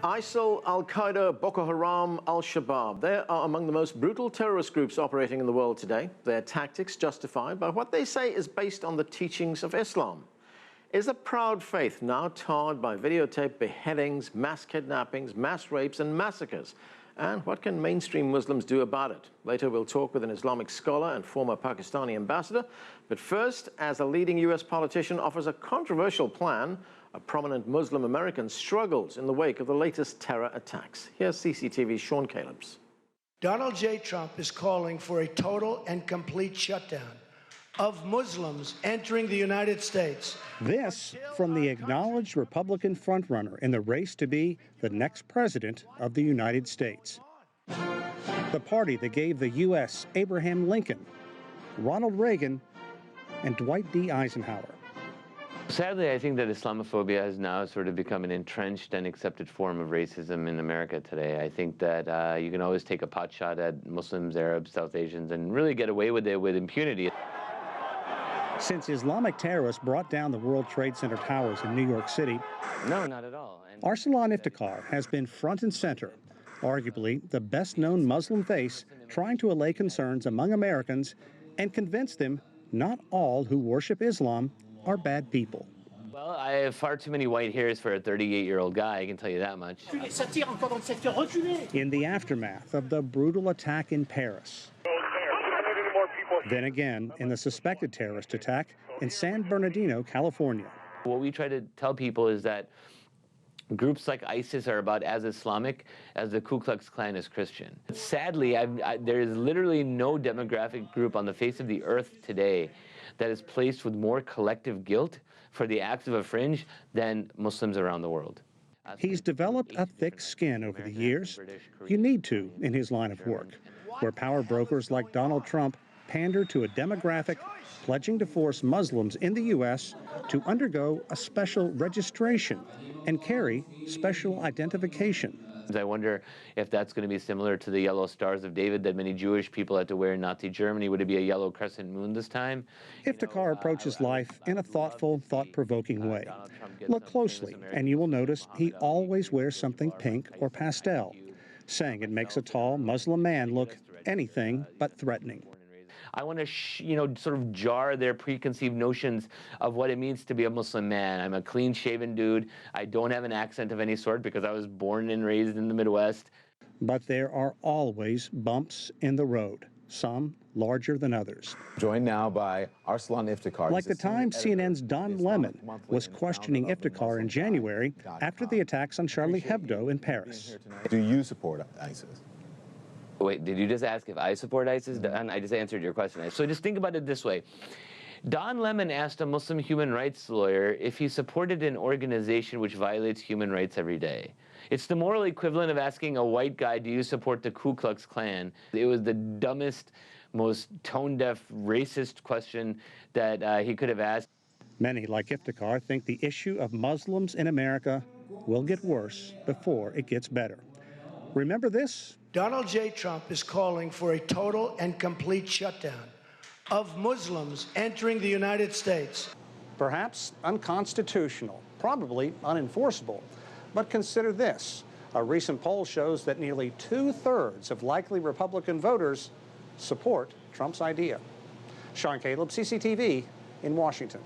ISIL, Al-Qaeda, Boko Haram, Al-Shabaab, they are among the most brutal terrorist groups operating in the world today. Their tactics justified by what they say is based on the teachings of Islam. Is a proud faith now tarred by videotaped beheadings, mass kidnappings, mass rapes and massacres? And what can mainstream Muslims do about it? Later we'll talk with an Islamic scholar and former Pakistani ambassador. But first, as a leading US politician offers a controversial plan, a prominent Muslim American struggles in the wake of the latest terror attacks. Here's CCTV's Sean Caleb's. Donald J. Trump is calling for a total and complete shutdown of Muslims entering the United States. This from the acknowledged Republican frontrunner in the race to be the next president of the United States. The party that gave the U.S. Abraham Lincoln, Ronald Reagan, and Dwight D. Eisenhower. Sadly, I think that Islamophobia has now sort of become an entrenched and accepted form of racism in America today. I think that you can always take a pot shot at Muslims, Arabs, South Asians, and really get away with it with impunity. Since Islamic terrorists brought down the World Trade Center towers in New York City, no, not at all. Arsalan Iftikhar has been front and center, arguably the best-known Muslim face trying to allay concerns among Americans and convince them not all who worship Islam are bad people. Well, I have far too many white hairs for a 38-year-old guy, I can tell you that much. In the aftermath of the brutal attack in Paris. Then again, in the suspected terrorist attack in San Bernardino, California. What we try to tell people is that groups like ISIS are about as Islamic as the Ku Klux Klan is Christian. Sadly, there is literally no demographic group on the face of the earth today that is placed with more collective guilt for the acts of a fringe than Muslims around the world. He's developed a thick skin over the years. You need to in his line of work, where power brokers like Donald Trump pander to a demographic pledging to force Muslims in the U.S. to undergo a special registration and carry special identification. I wonder if that's going to be similar to the yellow stars of David that many Jewish people had to wear in Nazi Germany. Would it be a yellow crescent moon this time? Iftikhar approaches life in a thoughtful, thought-provoking way. Look closely, and you will notice he always wears something pink or pastel, saying it makes a tall Muslim man look anything but threatening. I want to, sort of jar their preconceived notions of what it means to be a Muslim man. I'm a clean-shaven dude. I don't have an accent of any sort because I was born and raised in the Midwest. But there are always bumps in the road, some larger than others. Joined now by Arsalan Iftikhar. Like the time CNN's Don Lemon was questioning Iftikhar in January after the attacks on Charlie Hebdo in Paris. Do you support ISIS? Wait, did you just ask if I support ISIS? Don, I just answered your question. So just think about it this way. Don Lemon asked a Muslim human rights lawyer if he supported an organization which violates human rights every day. It's the moral equivalent of asking a white guy, do you support the Ku Klux Klan? It was the dumbest, most tone-deaf, racist question that he could have asked. Many, like Iftikhar, think the issue of Muslims in America will get worse before it gets better. Remember this? Donald J. Trump is calling for a total and complete shutdown of Muslims entering the United States. Perhaps unconstitutional, probably unenforceable. But consider this. A recent poll shows that nearly 2/3 of likely Republican voters support Trump's idea. Sean Caleb, CCTV in Washington.